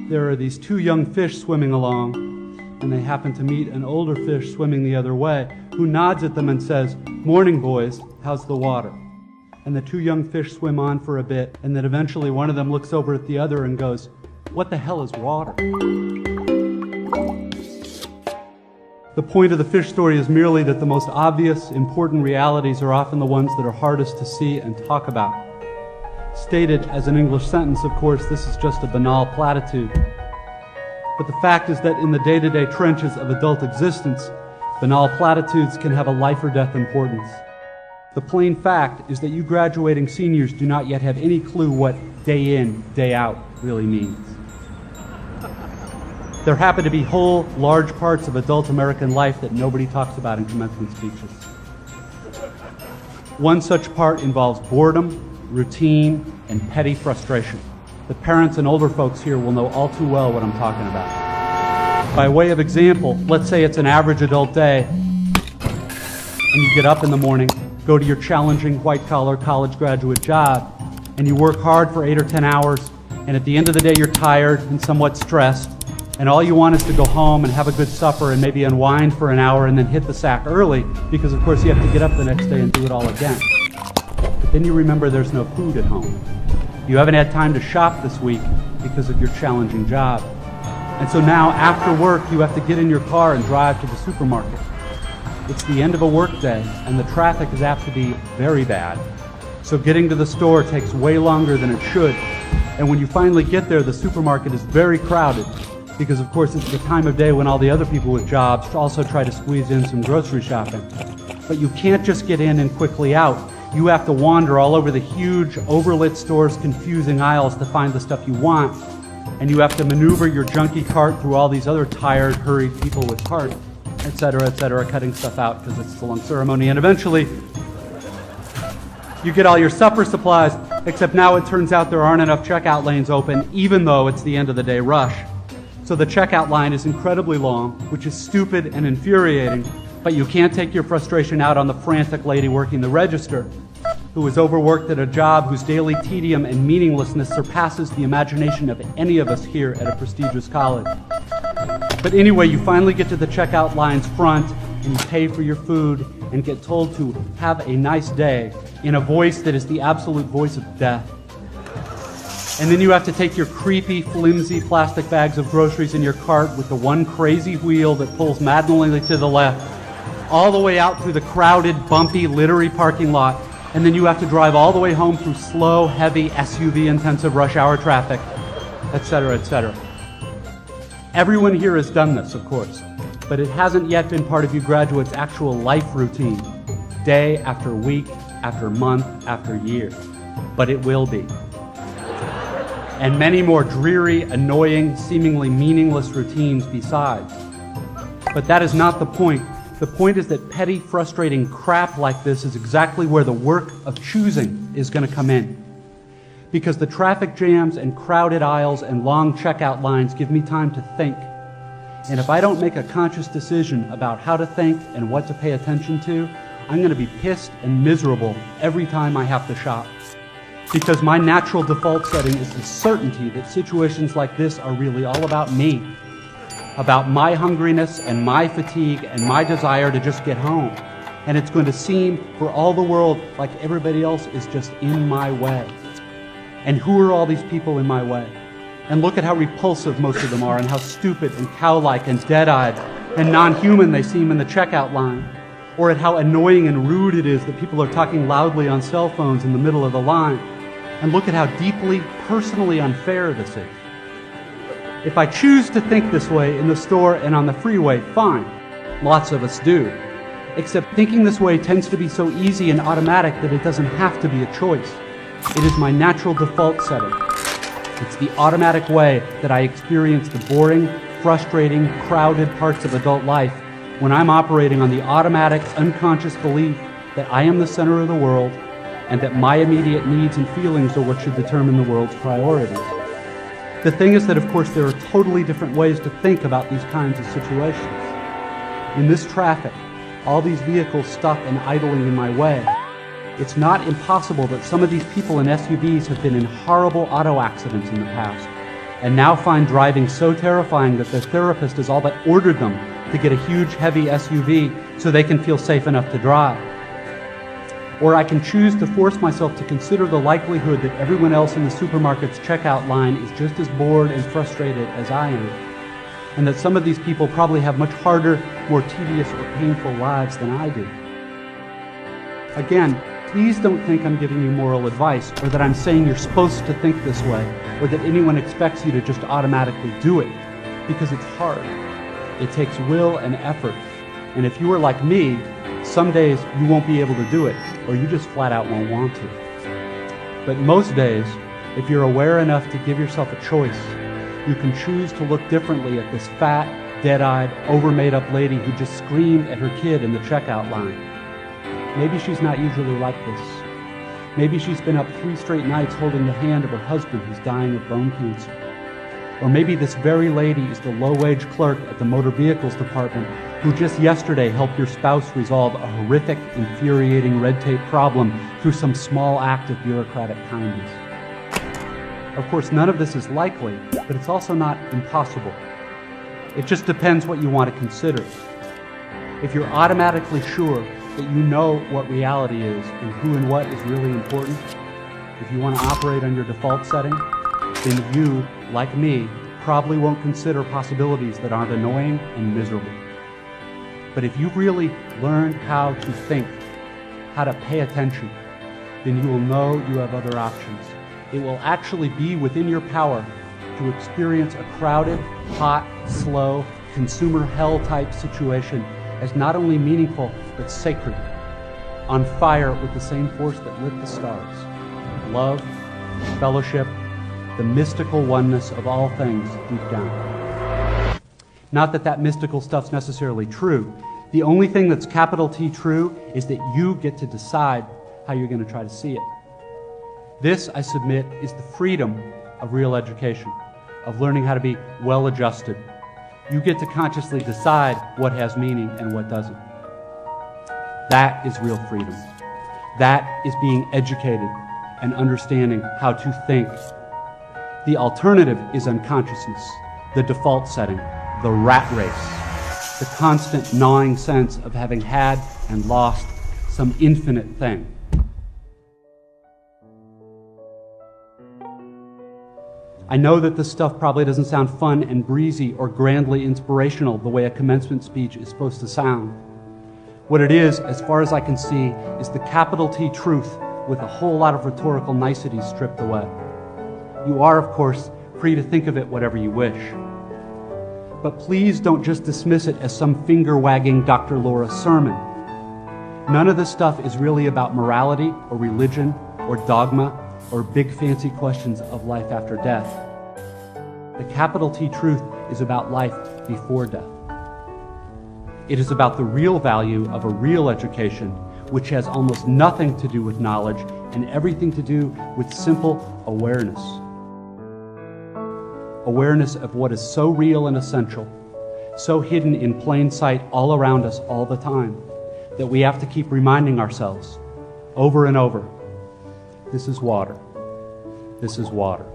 there are these two young fish swimming along, and they happen to meet an older fish swimming the other way, who nods at them and says, "Morning, boys, how's the water?" And the two young fish swim on for a bit, and then eventually one of them looks over at the other and goes, "What the hell is water?" The point of the fish story is merely that the most obvious, important realities are often the ones that are hardest to see and talk about. Stated as an English sentence, of course, this is just a banal platitude. But the fact is that in the day-to-day trenches of adult existence, banal platitudes can have a life or death importance. The plain fact is that you graduating seniors do not yet have any clue what day in, day out really means. There happen to be whole, large parts of adult American life that nobody talks about in commencement speeches. One such part involves boredom, routine, and petty frustration. The parents and older folks here will know all too well what I'm talking about. By way of example, let's say it's an average adult day, and you get up in the morning, go to your challenging white-collar college graduate job, and you work hard for 8 or 10 hours, and at the end of the day you're tired and somewhat stressed, and all you want is to go home and have a good supper and maybe unwind for an hour and then hit the sack early, because of course you have to get up the next day and do it all again. But then you remember there's no food at home. You haven't had time to shop this week because of your challenging job. And so now, after work, you have to get in your car and drive to the supermarket. It's the end of a work day, and the traffic is apt to be very bad. So getting to the store takes way longer than it should. And when you finally get there, the supermarket is very crowded, because of course it's the time of day when all the other people with jobs also try to squeeze in some grocery shopping. But you can't just get in and quickly out. You have to wander all over the huge, overlit store's confusing aisles to find the stuff you want, and you have to maneuver your junky cart through all these other tired, hurried people with carts, etc., cutting stuff out because it's a long ceremony, and eventually you get all your supper supplies, except now it turns out there aren't enough checkout lanes open, even though it's the end of the day rush. So the checkout line is incredibly long, which is stupid and infuriating, but you can't take your frustration out on the frantic lady working the register, who is overworked at a job whose daily tedium and meaninglessness surpasses the imagination of any of us here at a prestigious college. But anyway, you finally get to the checkout line's front, and you pay for your food, and get told to have a nice day in a voice that is the absolute voice of death. And then you have to take your creepy, flimsy plastic bags of groceries in your cart with the one crazy wheel that pulls maddeningly to the left, all the way out through the crowded, bumpy, littery parking lot, and then you have to drive all the way home through slow, heavy, SUV-intensive rush hour traffic, etc., etc. Everyone here has done this, of course, but it hasn't yet been part of you graduates' actual life routine, day after week, after month, after year. But it will be. And many more dreary, annoying, seemingly meaningless routines besides. But that is not the point. The point is that petty, frustrating crap like this is exactly where the work of choosing is going to come in. Because the traffic jams and crowded aisles and long checkout lines give me time to think. And if I don't make a conscious decision about how to think and what to pay attention to, I'm going to be pissed and miserable every time I have to shop. Because my natural default setting is the certainty that situations like this are really all about me. About my hungriness and my fatigue and my desire to just get home. And it's going to seem for all the world like everybody else is just in my way. And who are all these people in my way? And look at how repulsive most of them are, and how stupid and cow-like and dead-eyed and non-human they seem in the checkout line. Or at how annoying and rude it is that people are talking loudly on cell phones in the middle of the line. And look at how deeply, personally unfair this is. If I choose to think this way in the store and on the freeway, fine. Lots of us do. Except thinking this way tends to be so easy and automatic that it doesn't have to be a choice. It is my natural default setting. It's the automatic way that I experience the boring, frustrating, crowded parts of adult life when I'm operating on the automatic, unconscious belief that I am the center of the world and that my immediate needs and feelings are what should determine the world's priorities. The thing is that, of course, there are totally different ways to think about these kinds of situations. In this traffic, all these vehicles stuck and idling in my way, it's not impossible that some of these people in SUVs have been in horrible auto accidents in the past, and now find driving so terrifying that their therapist has all but ordered them to get a huge, heavy SUV so they can feel safe enough to drive. Or I can choose to force myself to consider the likelihood that everyone else in the supermarket's checkout line is just as bored and frustrated as I am, and that some of these people probably have much harder, more tedious or painful lives than I do. Again, please don't think I'm giving you moral advice, or that I'm saying you're supposed to think this way, or that anyone expects you to just automatically do it, because it's hard. It takes will and effort, and if you are like me, some days you won't be able to do it, or you just flat out won't want to. But most days, if you're aware enough to give yourself a choice, you can choose to look differently at this fat, dead-eyed, over-made-up lady who just screamed at her kid in the checkout line. Maybe she's not usually like this. Maybe she's been up 3 straight nights holding the hand of her husband who's dying of bone cancer. Or maybe this very lady is the low-wage clerk at the motor vehicles department who just yesterday helped your spouse resolve a horrific, infuriating red tape problem through some small act of bureaucratic kindness. Of course, none of this is likely, but it's also not impossible. It just depends what you want to consider. If you're automatically sure that you know what reality is and who and what is really important, if you want to operate on your default setting, then you, like me, probably won't consider possibilities that aren't annoying and miserable. But if you've really learned how to think, how to pay attention, then you will know you have other options. It will actually be within your power to experience a crowded, hot, slow, consumer hell-type situation as not only meaningful, but sacred, on fire with the same force that lit the stars. Love, fellowship, the mystical oneness of all things deep down. Not that that mystical stuff's necessarily true. The only thing that's capital T true is that you get to decide how you're going to try to see it. This, I submit, is the freedom of real education, of learning how to be well-adjusted. You get to consciously decide what has meaning and what doesn't. That is real freedom. That is being educated and understanding how to think. The alternative is unconsciousness, the default setting, the rat race, the constant gnawing sense of having had and lost some infinite thing. I know that this stuff probably doesn't sound fun and breezy or grandly inspirational the way a commencement speech is supposed to sound. What it is, as far as I can see, is the capital T truth with a whole lot of rhetorical niceties stripped away. You are, of course, free to think of it whatever you wish. But please don't just dismiss it as some finger-wagging Dr. Laura sermon. None of this stuff is really about morality or religion or dogma or big fancy questions of life after death. The capital T truth is about life before death. It is about the real value of a real education, which has almost nothing to do with knowledge and everything to do with simple awareness. Awareness of what is so real and essential, so hidden in plain sight all around us all the time, that we have to keep reminding ourselves over and over, this is water. This is water.